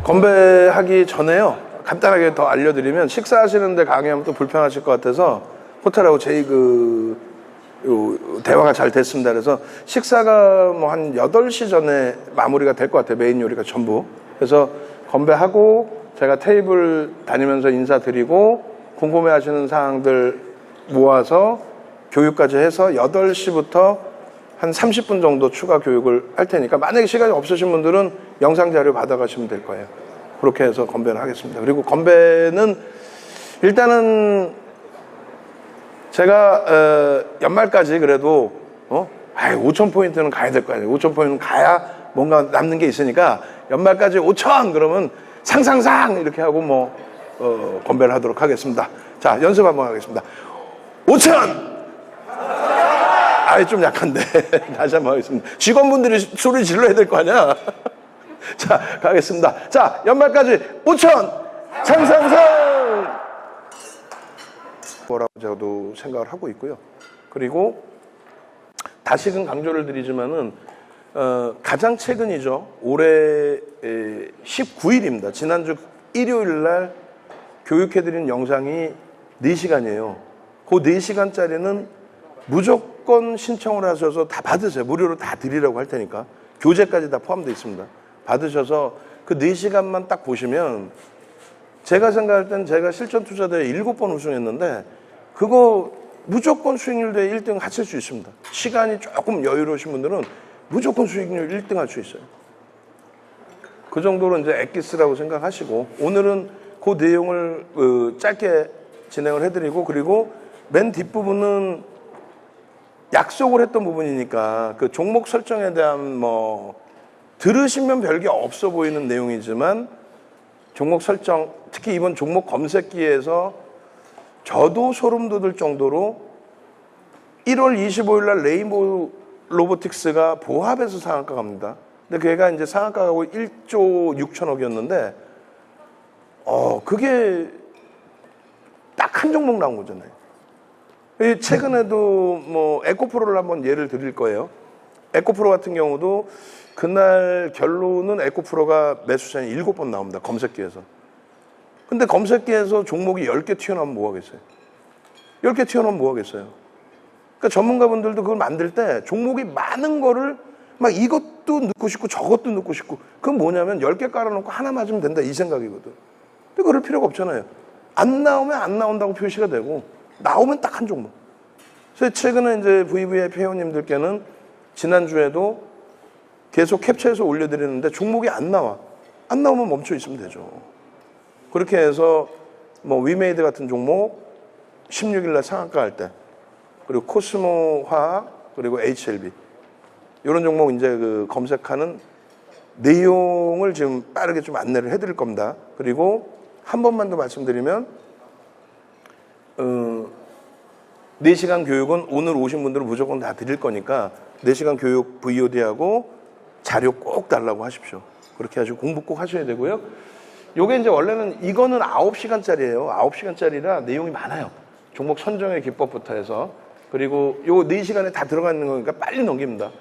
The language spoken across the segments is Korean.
건배하기 전에요, 간단하게 더 알려드리면, 식사하시는데 강의하면 또 불편하실 것 같아서 호텔하고 저희 대화가 잘 됐습니다. 그래서 식사가 뭐 한 8시 전에 마무리가 될 것 같아요. 메인 요리가 전부. 그래서 건배하고 제가 테이블 다니면서 인사드리고 궁금해 하시는 사항들 모아서 교육까지 해서 8시부터 한 30분 정도 추가 교육을 할 테니까, 만약에 시간이 없으신 분들은 영상 자료 받아가시면 될 거예요. 그렇게 해서 건배를 하겠습니다. 그리고 건배는 일단은 제가 연말까지 그래도 5,000포인트는 가야 될 거 아니에요. 5,000포인트는 가야 뭔가 남는 게 있으니까 연말까지 5,000 그러면 상상상 이렇게 하고 건배를 하도록 하겠습니다. 자, 연습 한번 하겠습니다. 5,000! 좀 약한데. 다시 한번 하겠습니다. 직원분들이 소리 질러야 될 거 아니야? 자, 가겠습니다. 자, 연말까지 5,000! 상상상! 뭐라고 저도 생각을 하고 있고요. 그리고 다시금 강조를 드리지만은 가장 최근이죠. 올해 19일입니다. 지난주 일요일 날 교육해드린 영상이 4시간이에요. 그 4시간짜리는 무조건 신청을 하셔서 다 받으세요. 무료로 다 드리라고 할 테니까. 교재까지 다 포함되어 있습니다. 받으셔서 그 4시간만 딱 보시면, 제가 생각할 땐 제가 실전투자대회 7번 우승했는데 그거 무조건 수익률 대회 1등 하실 수 있습니다. 시간이 조금 여유로우신 분들은 무조건 수익률 1등 할 수 있어요. 그 정도로 이제 엑기스라고 생각하시고, 오늘은 그 내용을 짧게 진행을 해드리고, 그리고 맨 뒷부분은 약속을 했던 부분이니까 그 종목 설정에 대한 들으시면 별게 없어 보이는 내용이지만, 종목 설정, 특히 이번 종목 검색기에서 저도 소름 돋을 정도로 1월 25일 날 레인보우 로보틱스가 보합해서 상한가 갑니다. 근데 걔가 이제 상한가 가고 1조 6천억이었는데, 그게 딱 한 종목 나온 거잖아요. 최근에도 에코프로를 한번 예를 드릴 거예요. 에코프로 같은 경우도 그날 결론은 에코프로가 매수장이 7번 나옵니다. 검색기에서. 근데 검색기에서 종목이 10개 튀어나오면 뭐 하겠어요? 10개 튀어나오면 뭐 하겠어요? 그러니까 전문가분들도 그걸 만들 때 종목이 많은 거를 막 이것도 넣고 싶고 저것도 넣고 싶고, 그건 뭐냐면 10개 깔아놓고 하나 맞으면 된다 이 생각이거든. 근데 그럴 필요가 없잖아요. 안 나오면 안 나온다고 표시가 되고, 나오면 딱 한 종목. 그래서 최근에 이제 VVIP 회원님들께는 지난주에도 계속 캡처해서 올려드리는데 종목이 안 나와. 안 나오면 멈춰 있으면 되죠. 그렇게 해서 위메이드 같은 종목 16일 날 상한가 할 때, 그리고 코스모 화학, 그리고 HLB 이런 종목 이제 검색하는 내용을 지금 빠르게 좀 안내를 해드릴 겁니다. 그리고 한 번만 더 말씀드리면 4시간 교육은 오늘 오신 분들은 무조건 다 드릴 거니까 4시간 교육 VOD하고 자료 꼭 달라고 하십시오. 그렇게 하시고 공부 꼭 하셔야 되고요. 요게 이제 원래는 이거는 9시간짜리예요. 9시간짜리라 내용이 많아요. 종목 선정의 기법부터 해서. 그리고 요 4시간에 다 들어가 있는 거니까 빨리 넘깁니다.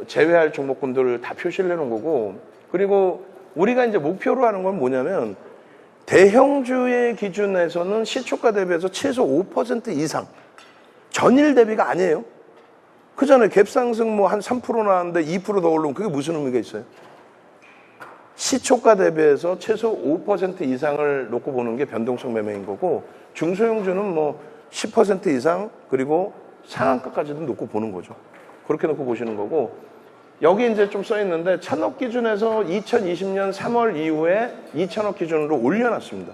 제외할 종목군들을 다 표시를 해놓은 거고, 그리고 우리가 이제 목표로 하는 건 뭐냐면, 대형주의 기준에서는 시초가 대비해서 최소 5% 이상, 전일 대비가 아니에요. 그전에 갭상승 한 3% 나왔는데 2% 더 오르면 그게 무슨 의미가 있어요? 시초가 대비해서 최소 5% 이상을 놓고 보는 게 변동성 매매인 거고, 중소형주는 10% 이상, 그리고 상한가까지도 놓고 보는 거죠. 그렇게 놓고 보시는 거고, 여기 이제 좀 써 있는데 1,000억 기준에서 2020년 3월 이후에 2,000억 기준으로 올려놨습니다.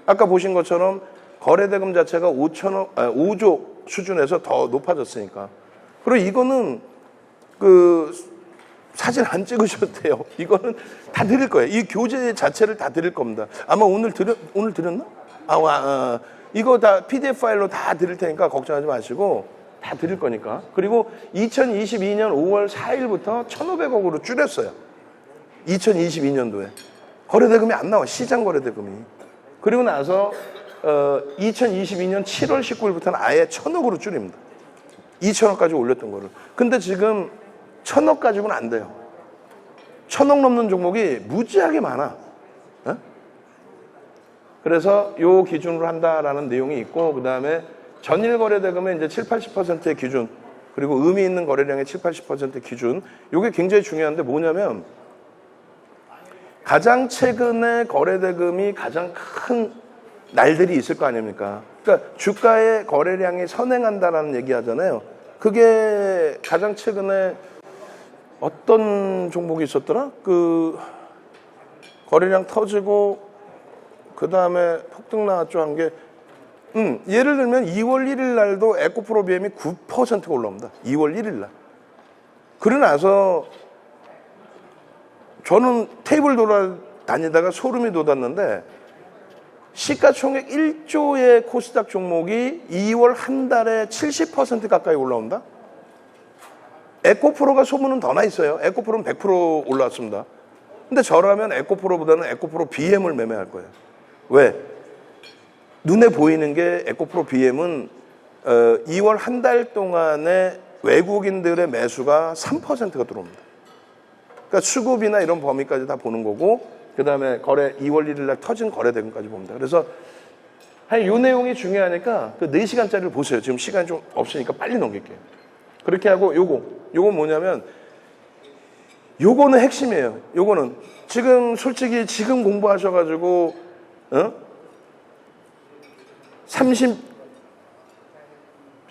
아까 보신 것처럼 거래대금 자체가 5조 수준에서 더 높아졌으니까. 그리고 이거는 사진 안 찍으셔도 돼요. 이거는 다 드릴 거예요. 이 교재 자체를 다 드릴 겁니다. 아마 오늘 드렸나? 이거 다 PDF 파일로 다 드릴 테니까 걱정하지 마시고 다 드릴 거니까. 그리고 2022년 5월 4일부터 1,500억으로 줄였어요. 2022년도에. 거래대금이 안 나와. 시장 거래대금이. 그리고 나서 2022년 7월 19일부터는 아예 1,000억으로 줄입니다. 2,000억까지 올렸던 거를. 근데 지금 1,000억 가지고는 안 돼요. 1,000억 넘는 종목이 무지하게 많아. 어? 그래서 요 기준으로 한다라는 내용이 있고, 그 다음에 전일 거래 대금의 이제 70~80%의 기준, 그리고 의미 있는 거래량의 70~80% 기준, 요게 굉장히 중요한데 뭐냐면, 가장 최근에 거래 대금이 가장 큰 날들이 있을 거 아닙니까? 그러니까 주가의 거래량이 선행한다라는 얘기 하잖아요. 그게 가장 최근에 어떤 종목이 있었더라? 그 거래량 터지고 그 다음에 폭등 나왔죠. 한 게 예를 들면 2월 1일 날도 에코프로 BM이 9%가 올라옵니다. 2월 1일 날. 그러고 나서 저는 테이블 돌아다니다가 소름이 돋았는데, 시가총액 1조의 코스닥 종목이 2월 한 달에 70% 가까이 올라온다? 에코프로가 소문은 더 나 있어요. 에코프로는 100% 올라왔습니다. 근데 저라면 에코프로보다는 에코프로 BM을 매매할 거예요. 왜? 눈에 보이는 게 에코프로 BM은 2월 한 달 동안에 외국인들의 매수가 3%가 들어옵니다. 그러니까 수급이나 이런 범위까지 다 보는 거고, 그 다음에 거래 2월 1일 날 터진 거래 대금까지 봅니다. 그래서 이 내용이 중요하니까 그 4시간짜리를 보세요. 지금 시간이 좀 없으니까 빨리 넘길게요. 그렇게 하고 요거 뭐냐면, 요거는 핵심이에요. 요거는 지금 솔직히 지금 공부하셔가지고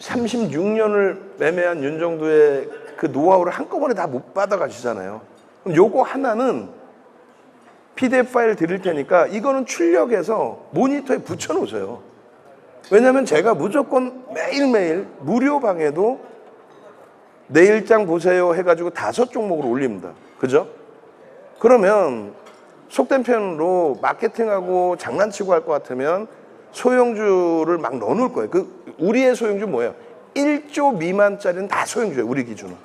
36년을 매매한 윤정두의 그 노하우를 한꺼번에 다 못 받아가시잖아요. 그럼 요거 하나는 PDF 파일 드릴 테니까 이거는 출력해서 모니터에 붙여놓으세요. 왜냐하면 제가 무조건 매일매일 무료 방에도 내일장 보세요 해가지고 5종목을 올립니다. 그죠? 그러면 속된 표현으로 마케팅하고 장난치고 할 것 같으면 소형주를 막 넣어놓을 거예요. 우리의 소형주 뭐예요? 1조 미만짜리는 다 소형주예요. 우리 기준은.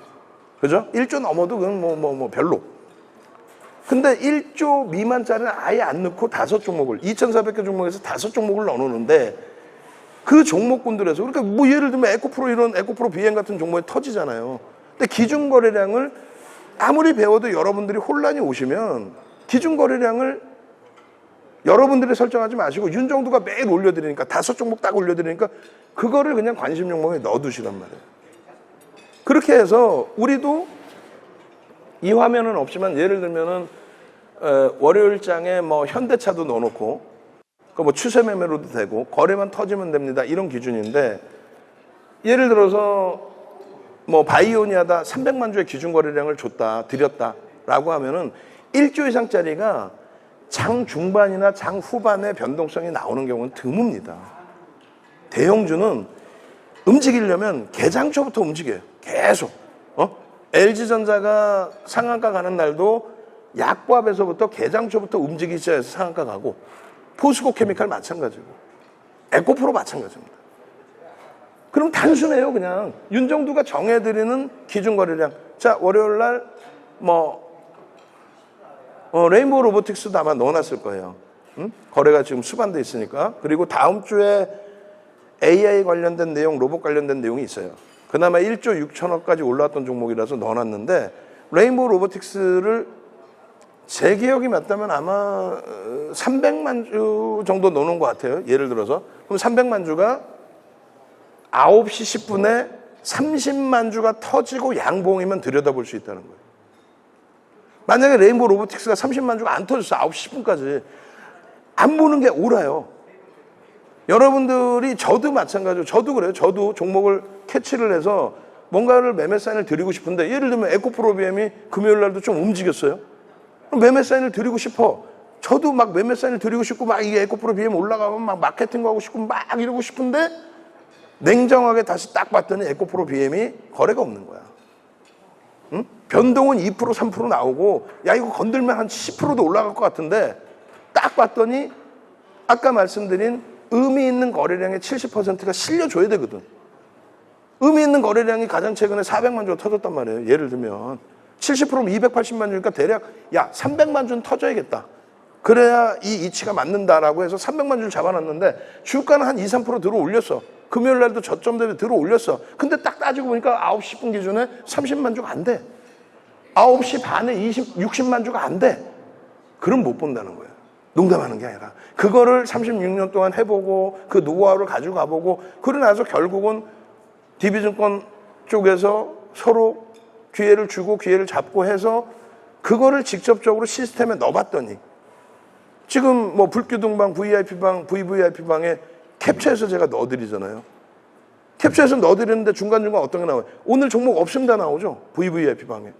그죠? 1조 넘어도 그건 별로. 근데 1조 미만짜리는 아예 안 넣고 5종목을, 2,400개 종목에서 5종목을 넣어놓는데, 그 종목군들에서, 그러니까 뭐 예를 들면 에코프로, 이런 에코프로 BM 같은 종목이 터지잖아요. 근데 기준 거래량을 아무리 배워도 여러분들이 혼란이 오시면 기준 거래량을 여러분들이 설정하지 마시고 윤정두가 매일 올려드리니까, 5종목 딱 올려드리니까 그거를 그냥 관심 종목에 넣어두시란 말이에요. 그렇게 해서 우리도 이 화면은 없지만, 예를 들면은 월요일장에 뭐 현대차도 넣어놓고, 그 뭐 추세 매매로도 되고 거래만 터지면 됩니다. 이런 기준인데, 예를 들어서 뭐 바이오니아다 300만 주의 기준 거래량을 드렸다라고 하면은 1조 이상짜리가 장 중반이나 장 후반에 변동성이 나오는 경우는 드뭅니다. 대형주는 움직이려면 개장초부터 움직여요. 계속. LG전자가 상한가 가는 날도 약보합에서부터 개장초부터 움직이기 시작해서 상한가 가고, 포스코 케미칼 마찬가지고, 에코프로 마찬가지입니다. 그럼 단순해요. 그냥 윤정두가 정해드리는 기준 거래량. 자, 월요일 날 레인보우 로보틱스도 아마 넣어놨을 거예요. 거래가 지금 수반돼 있으니까. 그리고 다음 주에 AI 관련된 내용, 로봇 관련된 내용이 있어요. 그나마 1조 6천억까지 올라왔던 종목이라서 넣어놨는데, 레인보우 로보틱스를 제 기억이 맞다면 아마 300만 주 정도 넣는 것 같아요. 예를 들어서. 그럼 300만 주가 9시 10분에 30만 주가 터지고 양봉이면 들여다볼 수 있다는 거예요. 만약에 레인보우 로보틱스가 30만 주가 안 터졌어, 9시 10분까지. 안 보는 게 옳아요. 여러분들이, 저도 마찬가지로, 저도 그래요. 저도 종목을 캐치를 해서 뭔가를 매매 사인을 드리고 싶은데, 예를 들면 에코프로 BM이 금요일 날도 좀 움직였어요. 그럼 매매 사인을 드리고 싶어. 저도 막 매매 사인을 드리고 싶고, 막 이게 에코프로 BM 올라가면 막 마케팅 하고 싶고 막 이러고 싶은데, 냉정하게 다시 딱 봤더니 에코프로 BM이 거래가 없는 거야. 응? 변동은 2% 3% 나오고, 야 이거 건들면 한 10%도 올라갈 것 같은데, 딱 봤더니 아까 말씀드린 의미 있는 거래량의 70%가 실려줘야 되거든. 의미 있는 거래량이 가장 최근에 400만 주가 터졌단 말이에요. 예를 들면 70%면 280만 주니까 대략 300만 주는 터져야겠다. 그래야 이 이치가 맞는다라고 해서 300만 주를 잡아놨는데, 주가는 한 2, 3% 들어 올렸어. 금요일 날도 저점 대비 들어 올렸어. 근데 딱 따지고 보니까 9시 10분 기준에 30만 주가 안 돼. 9시 반에 60만 주가 안 돼. 그럼 못 본다는 거예요. 농담하는 게 아니라. 그거를 36년 동안 해보고 그 노하우를 가지고 가보고 그러고 나서 결국은 DB증권 쪽에서 서로 기회를 주고 기회를 잡고 해서 그거를 직접적으로 시스템에 넣어봤더니 지금 뭐 불교동방, VIP방, VVIP방에 캡처해서 제가 넣어드리잖아요. 캡처해서 넣어드리는데 중간중간 어떤 게 나와요? 오늘 종목 없으면 다 나오죠. VVIP방에.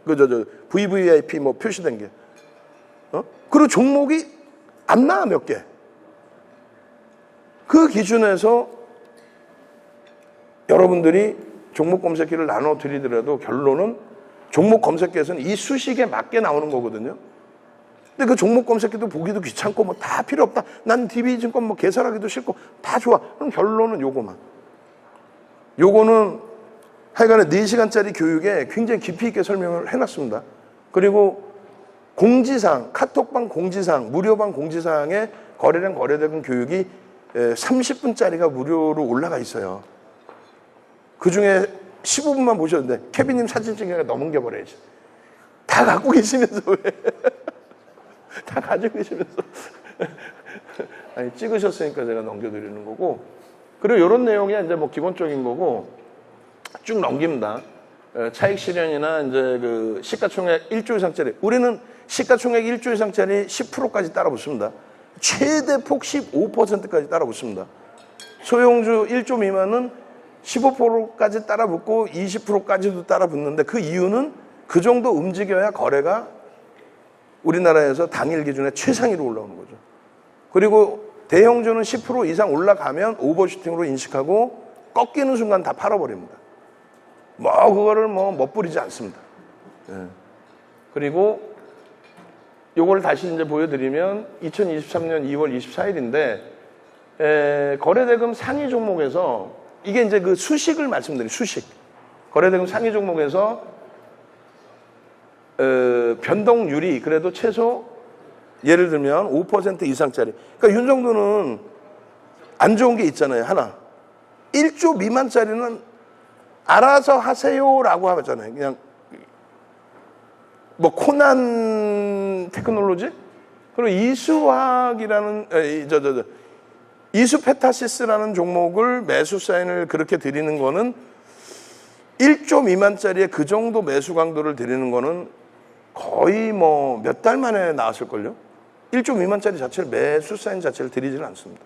VVIP 뭐 표시된 게. 그리고 종목이 안 나와, 몇 개. 그 기준에서 여러분들이 종목 검색기를 나눠드리더라도 결론은 종목 검색기에서는 이 수식에 맞게 나오는 거거든요. 근데 그 종목 검색기도 보기도 귀찮고 뭐 다 필요 없다. 난 DB증권 뭐 개설하기도 싫고 다 좋아. 그럼 결론은 요거만. 요거는 하여간에 4시간짜리 교육에 굉장히 깊이 있게 설명을 해놨습니다. 그리고 공지사항, 카톡방 공지사항, 무료방 공지사항에 거래량 거래대금 교육이 30분짜리가 무료로 올라가 있어요. 그 중에 15분만 보셨는데 케빈님 사진 찍기가 넘겨버려야지. 다 갖고 계시면서 왜? 다 가지고 계시면서. 아니, 찍으셨으니까 제가 넘겨드리는 거고. 그리고 이런 내용이 이제 뭐 기본적인 거고 쭉 넘깁니다. 차익 실현이나 이제 그 시가총액 1조 이상짜리. 우리는 시가총액 1조 이상짜리 10%까지 따라 붙습니다. 최대폭 15%까지 따라 붙습니다. 소형주 1조 미만은 15%까지 따라 붙고 20%까지도 따라 붙는데 그 이유는 그 정도 움직여야 거래가 우리나라에서 당일 기준에 최상위로 올라오는 거죠. 그리고 대형주는 10% 이상 올라가면 오버슈팅으로 인식하고 꺾이는 순간 다 팔아버립니다. 뭐 그거를 뭐 멋부리지 않습니다. 그리고 요걸 다시 이제 보여드리면 2023년 2월 24일인데 거래대금 상위 종목에서 이게 이제 그 수식을 말씀드려요. 수식. 거래대금 상위 종목에서 변동률이 그래도 최소 예를 들면 5% 이상짜리. 그러니까 윤 정도는 안 좋은 게 있잖아요. 하나. 1조 미만짜리는 알아서 하세요라고 하잖아요. 그냥 뭐 코난 테크놀로지? 그리고 이수화학이라는 이수페타시스라는 종목을 매수 사인을 그렇게 드리는 거는 1조 미만짜리의 그 정도 매수 강도를 드리는 거는 거의 뭐 몇 달 만에 나왔을걸요? 1조 미만짜리 자체를 매수 사인 자체를 드리지는 않습니다.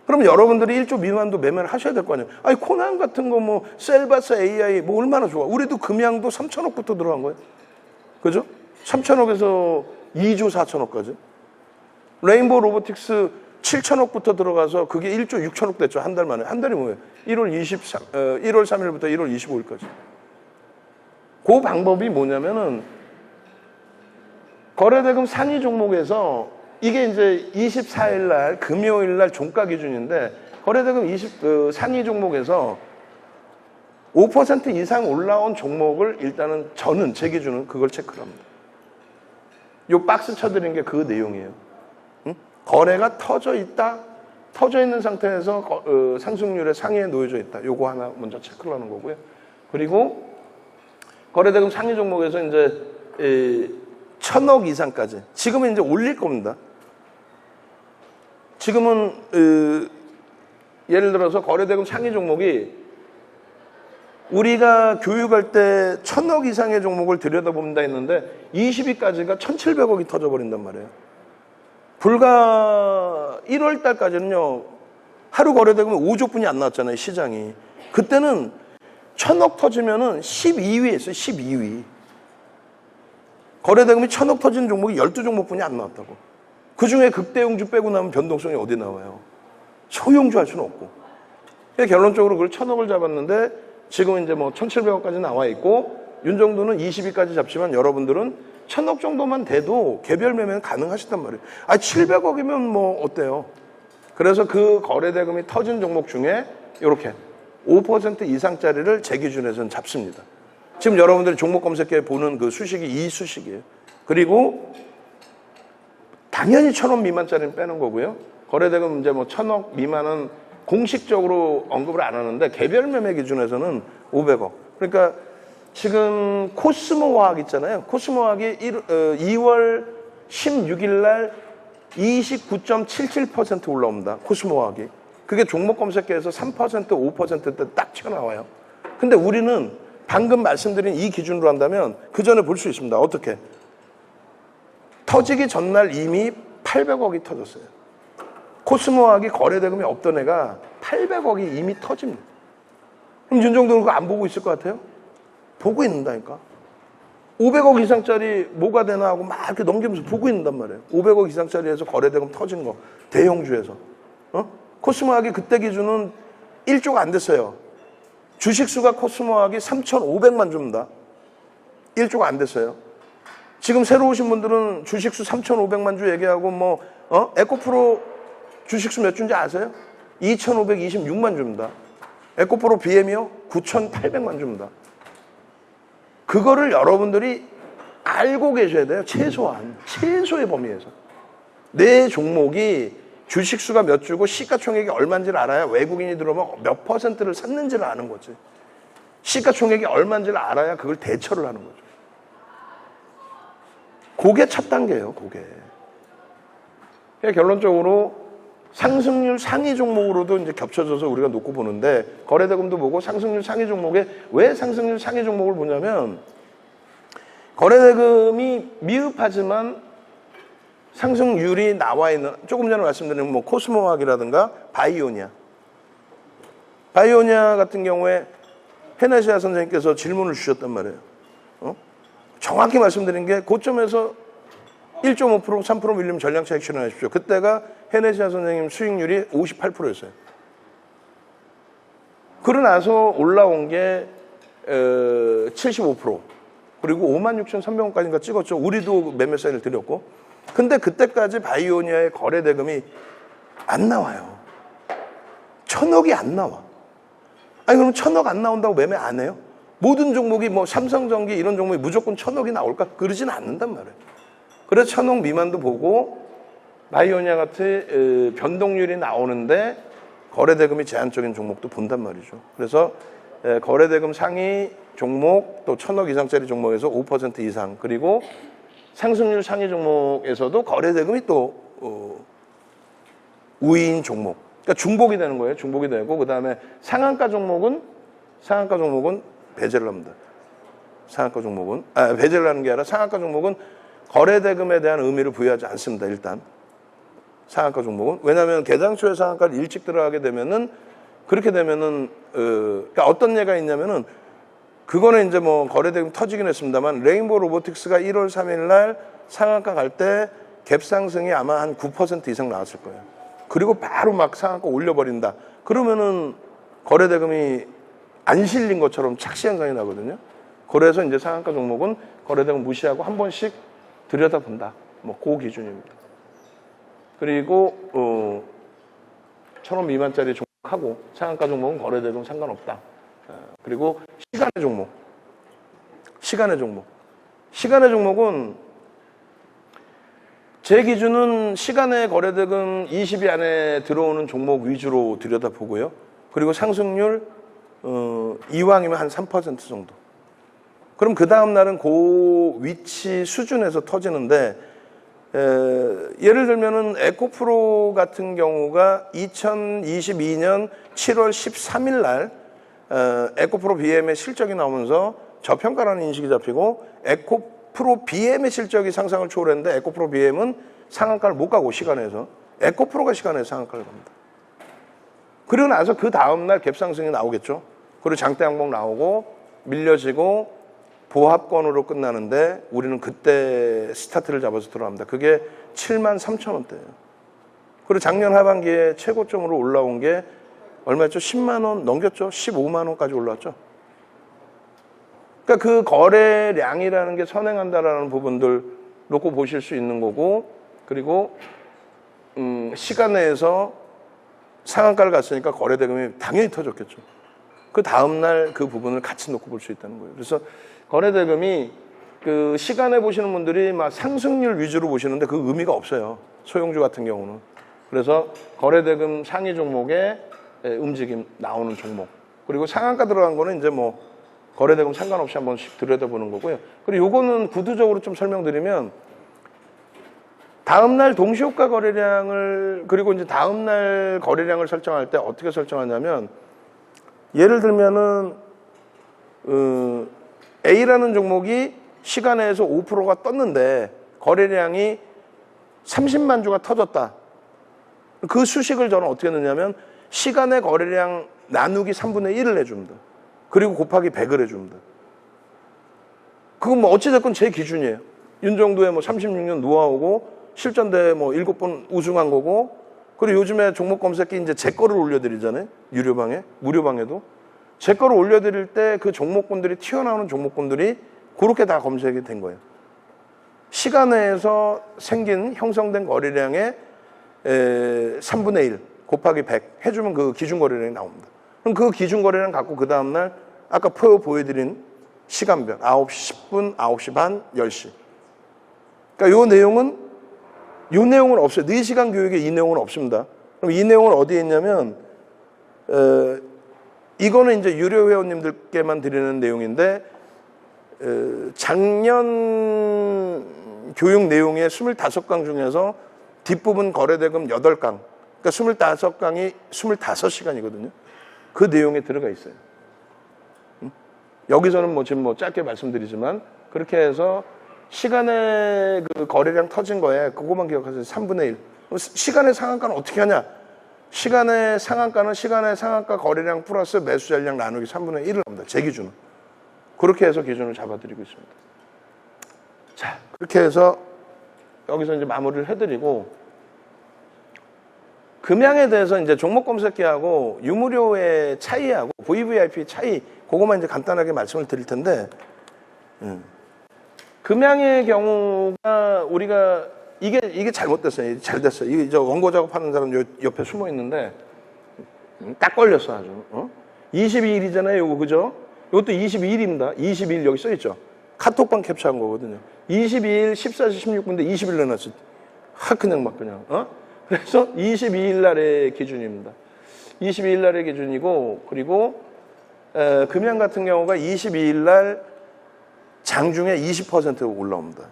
그럼 여러분들이 1조 미만도 매매를 하셔야 될 거 아니에요? 아니 코난 같은 거 뭐 셀바스 AI 뭐 얼마나 좋아. 우리도 금양도 3천억부터 들어간 거예요. 그죠? 3천억에서 2조 4천억까지. 레인보우 로보틱스 7천억부터 들어가서 그게 1조 6천억 됐죠. 한 달 만에. 한 달이 뭐예요? 1월 3일부터 1월 25일까지. 그 방법이 뭐냐면은 거래대금 상위 종목에서 이게 이제 24일 날 금요일 날 종가 기준인데 거래대금 상위 종목에서 5% 이상 올라온 종목을 일단은 저는 제 기준은 그걸 체크를 합니다. 요 박스 쳐드린 게 그 내용이에요. 응? 거래가 터져 있다. 터져 있는 상태에서 상승률의 상위에 놓여져 있다. 요거 하나 먼저 체크를 하는 거고요. 그리고 거래대금 상위 종목에서 이제 1,000억 이상까지. 지금은 이제 올릴 겁니다. 지금은 예를 들어서 거래대금 상위 종목이 우리가 교육할 때 1,000억 이상의 종목을 들여다본다 했는데 20위까지가 1,700억이 터져버린단 말이에요. 불과 1월 달까지는요. 하루 거래대금은 5조뿐이 안 나왔잖아요. 시장이. 그때는 1,000억 터지면은 12위였어요. 12위. 거래대금이 1,000억 터지는 종목이 12종목뿐이 안 나왔다고. 그중에 극대용주 빼고 나면 변동성이 어디 나와요? 소형주 할 수는 없고. 그러니까 결론적으로 그걸 1,000억을 잡았는데 지금은 이제 뭐 1,700억까지 나와 있고 윤 정도는 20위까지 잡지만 여러분들은 1,000억 정도만 돼도 개별 매매는 가능하시단 말이에요. 700억이면 뭐 어때요? 그래서 그 거래대금이 터진 종목 중에 이렇게 5% 이상짜리를 제 기준에서는 잡습니다. 지금 여러분들이 종목 검색기에 보는 그 수식이 이 수식이에요. 그리고 당연히 1,000원 미만짜리는 빼는 거고요. 거래대금 이제 뭐 1,000억 미만은 공식적으로 언급을 안 하는데 개별 매매 기준에서는 500억. 그러니까 지금 코스모화학 있잖아요. 코스모화학이 2월 16일 날 29.77% 올라옵니다. 코스모화학이. 그게 종목 검색해서 3%, 5%대 딱 튀어나와요. 근데 우리는 방금 말씀드린 이 기준으로 한다면 그 전에 볼 수 있습니다. 어떻게? 터지기 전날 이미 800억이 터졌어요. 코스모화학이 거래대금이 없던 애가 800억이 이미 터집니다. 그럼 윤정도는 그거 안 보고 있을 것 같아요? 보고 있는다니까. 500억 이상짜리 뭐가 되나 하고 막 이렇게 넘기면서 보고 있는단 말이에요. 500억 이상짜리에서 거래대금 터진 거. 대형주에서. 코스모화학이 그때 기준은 1조가 안 됐어요. 주식수가 코스모화학이 3,500만 주입니다. 1조가 안 됐어요. 지금 새로 오신 분들은 주식수 3,500만 주 얘기하고 에코프로 주식수 몇 주인지 아세요? 2,526만 주입니다. 에코프로 BM이요? 9,800만 주입니다. 그거를 여러분들이 알고 계셔야 돼요. 최소의 범위에서. 내 종목이 주식수가 몇 주고 시가총액이 얼마인지를 알아야 외국인이 들어오면 몇 퍼센트를 샀는지를 아는 거지. 시가총액이 얼마인지를 알아야 그걸 대처를 하는 거죠. 그게 첫 단계예요, 그게. 결론적으로 상승률 상위 종목으로도 이제 겹쳐져서 우리가 놓고 보는데, 거래대금도 보고 상승률 상위 종목에 왜 상승률 상위 종목을 보냐면, 거래대금이 미흡하지만 상승률이 나와 있는, 조금 전에 말씀드린 코스모화학이라든가 바이오니아 같은 경우에 헤네시아 선생님께서 질문을 주셨단 말이에요. 정확히 말씀드린 게 고점에서 1.5%, 3% 밀리면 전량차익 실현하십시오. 그때가 헤네시아 선생님 수익률이 58%였어요. 그러고 나서 올라온 게 75%. 그리고 56,300원까지인가 찍었죠. 우리도 매매 사인을 드렸고. 근데 그때까지 바이오니아의 거래 대금이 안 나와요. 1,000억이 안 나와. 아니 그럼 1,000억 안 나온다고 매매 안 해요? 모든 종목이 삼성전기 이런 종목이 무조건 1,000억이 나올까? 그러진 않는단 말이에요. 그래서 1,000억 미만도 보고 바이오니아 같은 변동률이 나오는데 거래대금이 제한적인 종목도 본단 말이죠. 그래서 거래대금 상위 종목 또 1,000억 이상짜리 종목에서 5% 이상, 그리고 상승률 상위 종목에서도 거래대금이 또 우위인 종목, 그러니까 중복이 되는 거예요. 중복이 되고, 그 다음에 상한가 종목은 배제를 합니다. 상한가 종목은 배제를 하는 게 아니라 상한가 종목은 거래대금에 대한 의미를 부여하지 않습니다. 일단 상한가 종목은. 왜냐하면 개장초에 상한가를 일찍 들어가게 되면은, 그렇게 되면은 그러니까 어떤 예가 있냐면은, 그거는 이제 거래대금 터지긴 했습니다만, 레인보우 로보틱스가 1월 3일 날 상한가 갈 때 갭 상승이 아마 한 9% 이상 나왔을 거예요. 그리고 바로 막 상한가 올려버린다. 그러면은 거래대금이 안 실린 것처럼 착시 현상이 나거든요. 그래서 이제 상한가 종목은 거래대금 무시하고 한 번씩 들여다본다. 그 기준입니다. 그리고 1,000원 미만짜리 종목하고 상한가 종목은 거래대금 상관없다. 그리고 시간의 종목은 제 기준은 시간의 거래대금 20위 안에 들어오는 종목 위주로 들여다보고요. 그리고 상승률 이왕이면 한 3% 정도. 그럼 그 다음 날은 그 위치 수준에서 터지는데, 예를 들면은 에코프로 같은 경우가 2022년 7월 13일 날 에코프로 BM의 실적이 나오면서 저평가라는 인식이 잡히고, 에코프로 BM의 실적이 상상을 초월했는데 에코프로 BM은 상한가를 못 가고 시간에서, 에코프로가 시간에서 상한가를 갑니다. 그리고 나서 그 다음날 갭상승이 나오겠죠. 그리고 장대 항목 나오고 밀려지고 보합권으로 끝나는데, 우리는 그때 스타트를 잡아서 들어갑니다. 그게 73,000원대예요. 그리고 작년 하반기에 최고점으로 올라온 게 얼마였죠? 10만 원 넘겼죠? 15만 원까지 올라왔죠? 그러니까 그 거래량이라는 게 선행한다라는 부분들 놓고 보실 수 있는 거고, 그리고 시간 내에서 상한가를 갔으니까 거래대금이 당연히 터졌겠죠. 그 다음날 그 부분을 같이 놓고 볼 수 있다는 거예요. 그래서 거래대금이 그 시간에 보시는 분들이 막 상승률 위주로 보시는데 그 의미가 없어요. 소형주 같은 경우는. 그래서 거래대금 상위 종목에 움직임 나오는 종목. 그리고 상한가 들어간 거는 이제 거래대금 상관없이 한 번씩 들여다보는 거고요. 그리고 요거는 구두적으로 좀 설명드리면 다음날 동시효과 거래량을 그리고 이제 다음날 거래량을 설정할 때 어떻게 설정하냐면 예를 들면은 A라는 종목이 시간에서 5%가 떴는데 거래량이 30만 주가 터졌다. 그 수식을 저는 어떻게 넣냐면 시간의 거래량 나누기 3분의 1을 해줍니다. 그리고 곱하기 100을 해줍니다. 그건 뭐 어찌됐건 제 기준이에요. 윤정도의 뭐 36년 노하우고 실전대회 뭐 7번 우승한 거고 그리고 요즘에 종목 검색기 이제 제 거를 올려드리잖아요. 유료방에, 무료방에도. 제 거를 올려드릴 때 그 종목군들이 튀어나오는 종목군들이 그렇게 다 검색이 된 거예요. 시간 내에서 생긴 형성된 거래량의 3분의 1 곱하기 100 해주면 그 기준 거래량이 나옵니다. 그럼 그 기준 거래량 갖고 그 다음날 아까 보여드린 시간별 9시 10분, 9시 반, 10시. 그러니까 요 내용은 없어요. 4시간 교육에 이 내용은 없습니다. 그럼 이 내용은 어디에 있냐면 이거는 이제 유료 회원님들께만 드리는 내용인데 작년 교육 내용의 25강 중에서 뒷부분 거래대금 8강 그러니까 25강이 25시간이거든요. 그 내용에 들어가 있어요. 여기서는 뭐 지금 뭐 짧게 말씀드리지만 그렇게 해서 시간의 그 거래량 터진 거에 그것만 기억하세요. 3분의 1. 시간의 상한가는 어떻게 하냐? 시간의 상한가는 시간의 상한가 거래량 플러스 매수 잔량 나누기 3분의 1을 합니다. 제 기준은. 그렇게 해서 기준을 잡아드리고 있습니다. 자, 그렇게 해서 여기서 이제 마무리를 해드리고 금양에 대해서 이제 종목 검색기하고 유무료의 차이하고 VVIP 차이 그것만 이제 간단하게 말씀을 드릴 텐데 금양의 경우가 우리가 이게 잘못됐어요. 잘 됐어요. 이게 저 원고 작업하는 사람 옆에 숨어 있는데 딱 걸렸어 아주. 22일이잖아요, 요거 그죠? 이것도 22일입니다. 22일 여기 써 있죠. 카톡방 캡처한 거거든요. 22일 14시 16분인데 20일 내놨어. 그냥 막 그냥. 그래서 22일 날의 기준입니다. 22일 날의 기준이고 그리고 금양 같은 경우가 22일 날 장중에 20% 올라옵니다.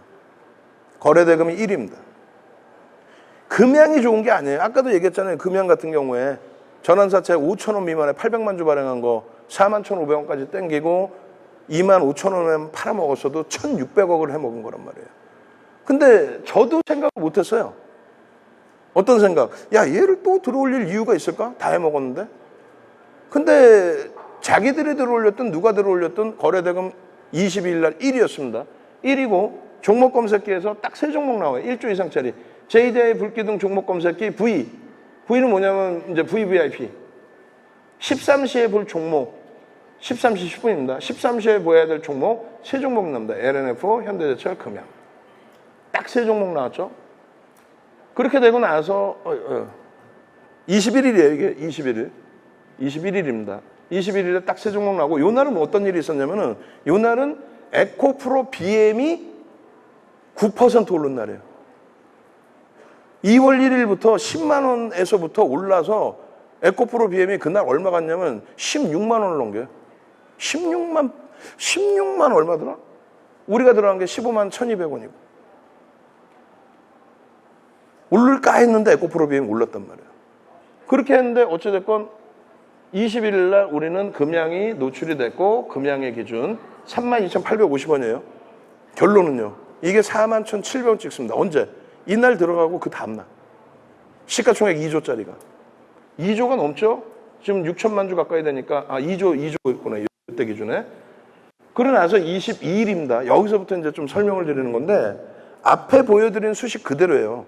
거래대금이 1입니다. 금양이 좋은 게 아니에요. 아까도 얘기했잖아요. 금양 같은 경우에 전환사채 5,000원 미만에 800만 주 발행한 거 41,500원까지 땡기고 25,000원에 팔아먹었어도 1,600억을 해먹은 거란 말이에요. 근데 저도 생각을 못했어요. 어떤 생각? 야, 얘를 또 들어올릴 이유가 있을까? 다 해먹었는데. 근데 자기들이 들어올렸든 누가 들어올렸든 거래대금 22일 날 1위였습니다. 1위고 종목 검색기에서 딱 3종목 나와요. 1조 이상짜리. JDI 불기둥 종목 검색기 V. V는 뭐냐면 이제 VVIP. 13시에 볼 종목. 13시 10분입니다. 13시에 보여야 될 종목 3종목 나옵니다. LNF, 현대제철, 금양. 딱 3종목 나왔죠. 그렇게 되고 나서 21일이에요. 이게 21일. 21일입니다. 21일에 딱 3종목 나오고 요 날은 어떤 일이 있었냐면은 요 날은 에코프로 BM이 9% 오른 날이에요. 2월 1일부터 10만 원에서부터 올라서 에코프로 BM이 그날 얼마 갔냐면 16만 원을 넘겨요. 16만 얼마더라? 우리가 들어간 게 15만 1,200원이고. 오를까 했는데 에코프로 BM이 올랐단 말이에요. 그렇게 했는데 어찌됐건 21일 날 우리는 금양이 노출이 됐고 금양의 기준 32,850원이에요. 결론은요. 이게 41,700원 찍습니다. 언제? 이날 들어가고 그 다음날. 시가총액 2조짜리가. 2조가 넘죠? 지금 6천만 주 가까이 되니까 2조 있구나. 이때 기준에. 그러고 나서 22일입니다. 여기서부터 이제 좀 설명을 드리는 건데 앞에 보여드린 수식 그대로예요.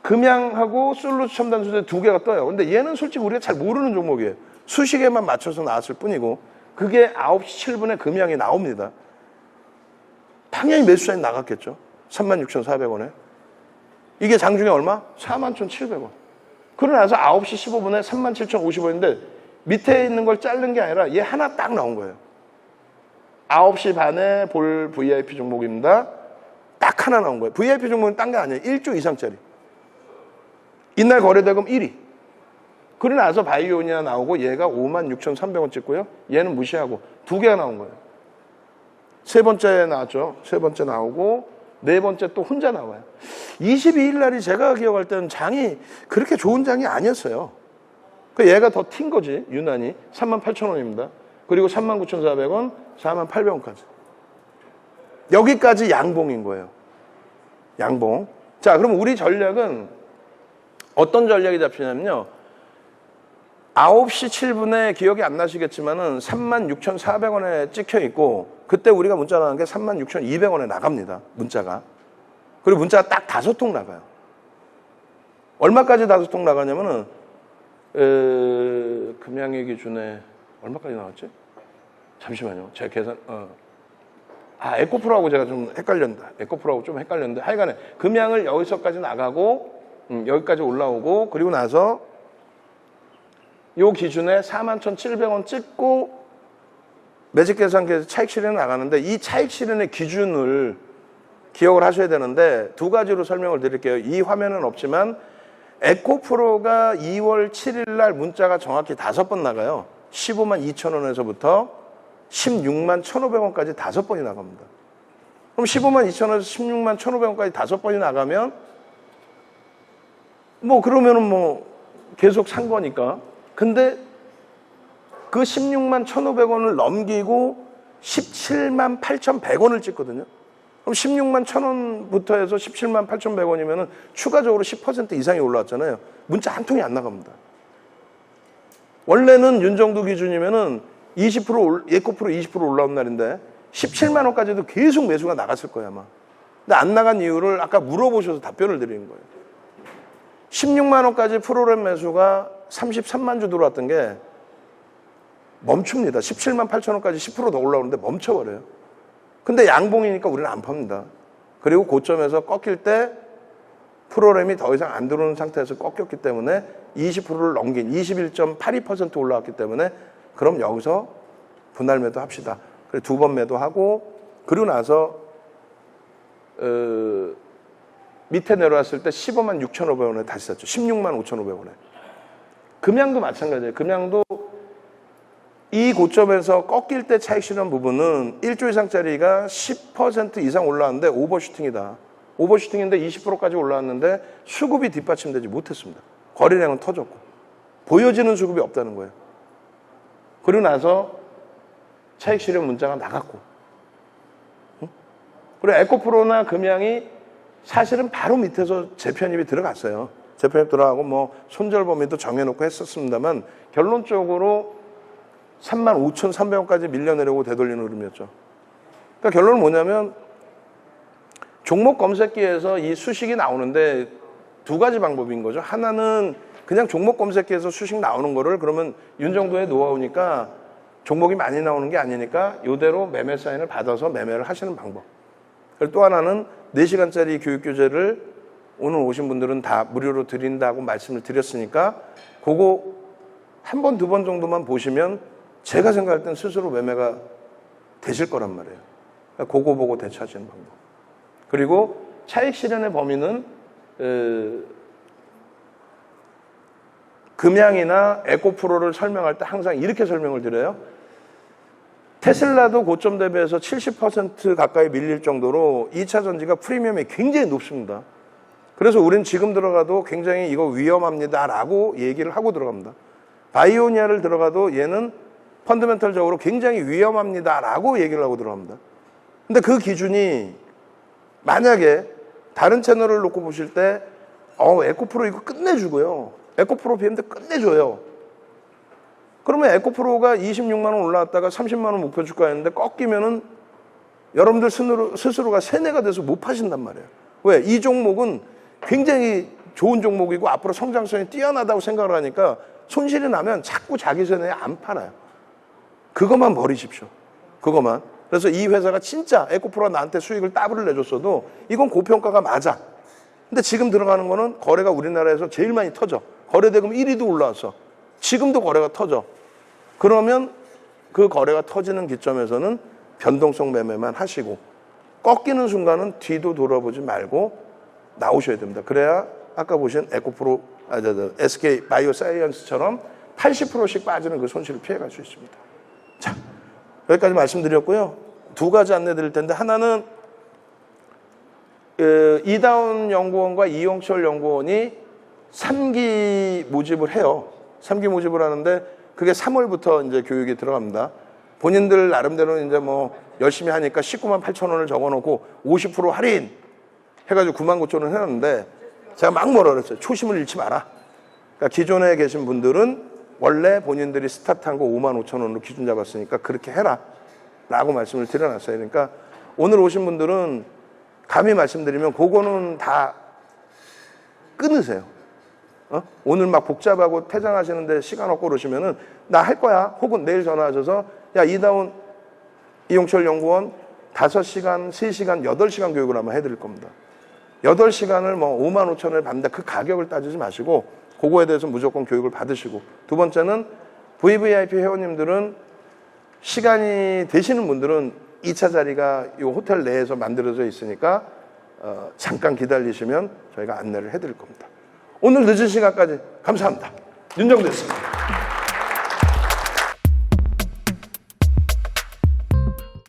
금양하고 솔루스 첨단소재 2개가 떠요. 근데 얘는 솔직히 우리가 잘 모르는 종목이에요. 수식에만 맞춰서 나왔을 뿐이고 그게 9시 7분에 금양이 나옵니다. 당연히 매수자인 나갔겠죠. 36,400원에. 이게 장중에 얼마? 41,700원. 그러고 나서 9시 15분에 37,050원인데 밑에 있는 걸 자른 게 아니라 얘 하나 딱 나온 거예요. 9시 반에 볼 VIP 종목입니다. 딱 하나 나온 거예요. VIP 종목은 딴 게 아니에요. 1조 이상짜리. 이날 거래대금 1위. 그러고 나서 바이오니아 나오고 얘가 56,300원 찍고요. 얘는 무시하고 두 개가 나온 거예요. 세 번째 나왔죠. 세 번째 나오고 네 번째 또 혼자 나와요. 22일 날이 제가 기억할 때는 장이 그렇게 좋은 장이 아니었어요. 그 얘가 더 튄 거지, 유난히. 38,000원입니다. 그리고 39,400원, 48,000원까지. 여기까지 양봉인 거예요. 양봉. 자, 그럼 우리 전략은 어떤 전략이 잡히냐면요. 9시 7분에 기억이 안 나시겠지만은 36,400원에 찍혀 있고, 그때 우리가 문자 나간 게 36,200원에 나갑니다. 문자가. 그리고 문자가 딱 5통 나가요. 얼마까지 5통 나가냐면은, 금양의 기준에 얼마까지 나왔지? 잠시만요. 제 계산, 에코프로하고 제가 좀 헷갈렸다. 에코프로하고 좀 헷갈렸는데, 하여간에 금양을 여기서까지 나가고, 여기까지 올라오고, 그리고 나서 요 기준에 41,700원 찍고 매직 계산기에서 차익 실현이 나가는데, 이 차익 실현의 기준을 기억을 하셔야 되는데, 두 가지로 설명을 드릴게요. 이 화면은 없지만 에코프로가 2월 7일 날 문자가 정확히 5번 나가요. 15만 2천원에서부터 16만 1,500원까지 5번이 나갑니다. 그럼 15만 2천원에서 16만 1,500원까지 5번이 나가면 그러면은 계속 산 거니까. 근데 그 16만 1,500원을 넘기고 17만 8,100원을 찍거든요. 그럼 16만 1,000원부터 해서 17만 8,100원이면은 추가적으로 10% 이상이 올라왔잖아요. 문자 한 통이 안 나갑니다. 원래는 윤정도 기준이면은 20% 에코프로 20% 올라온 날인데 17만 원까지도 계속 매수가 나갔을 거예요, 아마. 근데 안 나간 이유를 아까 물어보셔서 답변을 드리는 거예요. 16만 원까지 프로그램 매수가 33만 주 들어왔던 게 멈춥니다. 17만 8천 원까지 10% 더 올라오는데 멈춰버려요. 근데 양봉이니까 우리는 안 팝니다. 그리고 고점에서 꺾일 때 프로그램이 더 이상 안 들어오는 상태에서 꺾였기 때문에 20%를 넘긴 21.82% 올라왔기 때문에 그럼 여기서 분할 매도 합시다. 그래서 2번 매도하고, 그리고 나서 밑에 내려왔을 때 15만 6,500원에 다시 샀죠. 16만 5,500원에. 금양도 마찬가지예요. 금양도 이 고점에서 꺾일 때 차익 실현 부분은 1조 이상짜리가 10% 이상 올라왔는데 오버슈팅이다. 오버슈팅인데 20%까지 올라왔는데 수급이 뒷받침되지 못했습니다. 거래량은 터졌고 보여지는 수급이 없다는 거예요. 그리고 나서 차익 실현 문자가 나갔고, 그리고 에코프로나 금양이 사실은 바로 밑에서 재편입이 들어갔어요. 재편입 들어가고 손절 범위도 정해놓고 했었습니다만 결론적으로 35,300원까지 밀려내려고 되돌리는 흐름이었죠. 그러니까 결론은 뭐냐면 종목 검색기에서 이 수식이 나오는데 두 가지 방법인 거죠. 하나는 그냥 종목 검색기에서 수식 나오는 거를 그러면 윤정도의 노하우니까 종목이 많이 나오는 게 아니니까 이대로 매매 사인을 받아서 매매를 하시는 방법. 그리고 또 하나는 4시간짜리 교육교재를 오늘 오신 분들은 다 무료로 드린다고 말씀을 드렸으니까 그거 한 번, 2번 정도만 보시면 제가 생각할 땐 스스로 매매가 되실 거란 말이에요. 그러니까 그거 보고 대처하시는 방법. 그리고 차익 실현의 범위는 금양이나 에코프로를 설명할 때 항상 이렇게 설명을 드려요. 테슬라도 고점 대비해서 70% 가까이 밀릴 정도로 2차 전지가 프리미엄이 굉장히 높습니다. 그래서 우린 지금 들어가도 굉장히 이거 위험합니다 라고 얘기를 하고 들어갑니다. 바이오니아를 들어가도 얘는 펀더멘털적으로 굉장히 위험합니다 라고 얘기를 하고 들어갑니다. 근데 그 기준이 만약에 다른 채널을 놓고 보실 때 에코프로 이거 끝내주고요. 에코프로 BMD 끝내줘요. 그러면 에코프로가 26만 원 올라왔다가 30만 원 목표 주가였는데 꺾이면은 여러분들 스스로가 세뇌가 돼서 못 파신단 말이에요. 왜? 이 종목은 굉장히 좋은 종목이고 앞으로 성장성이 뛰어나다고 생각을 하니까 손실이 나면 자꾸 자기 세뇌에 안 팔아요. 그것만 버리십시오. 그것만. 그래서 이 회사가 진짜 에코프로가 나한테 수익을 더블을 내줬어도 이건 고평가가 맞아. 근데 지금 들어가는 거는 거래가 우리나라에서 제일 많이 터져. 거래대금 1위도 올라왔어. 지금도 거래가 터져. 그러면 그 거래가 터지는 기점에서는 변동성 매매만 하시고 꺾이는 순간은 뒤도 돌아보지 말고 나오셔야 됩니다. 그래야 아까 보신 에코프로 SK 바이오사이언스처럼 80%씩 빠지는 그 손실을 피해갈 수 있습니다. 자, 여기까지 말씀드렸고요. 두 가지 안내 드릴 텐데, 하나는 이다운 연구원과 이용철 연구원이 3기 모집을 해요. 3기 모집을 하는데 그게 3월부터 이제 교육이 들어갑니다. 본인들 나름대로는 이제 뭐 열심히 하니까 19만 8천 원을 적어놓고 50% 할인 해가지고 9만 9천 원 해놨는데, 제가 막 뭐라 그랬어요. 초심을 잃지 마라. 그러니까 기존에 계신 분들은 원래 본인들이 스타트한 거 5만 5천 원으로 기준 잡았으니까 그렇게 해라 라고 말씀을 드려놨어요. 그러니까 오늘 오신 분들은 감히 말씀드리면 그거는 다 끊으세요. 오늘 막 복잡하고 퇴장하시는데 시간 없고 그러시면은 나 할 거야. 혹은 내일 전화하셔서 야, 이다운 이용철 연구원 5시간, 3시간, 8시간 교육을 한번 해드릴 겁니다. 8시간을 뭐 5만 5천 원을 받는다. 그 가격을 따지지 마시고 그거에 대해서 무조건 교육을 받으시고, 두 번째는 VVIP 회원님들은 시간이 되시는 분들은 2차 자리가 이 호텔 내에서 만들어져 있으니까 잠깐 기다리시면 저희가 안내를 해드릴 겁니다. 오늘 늦은 시간까지 감사합니다. 윤정됐습니다.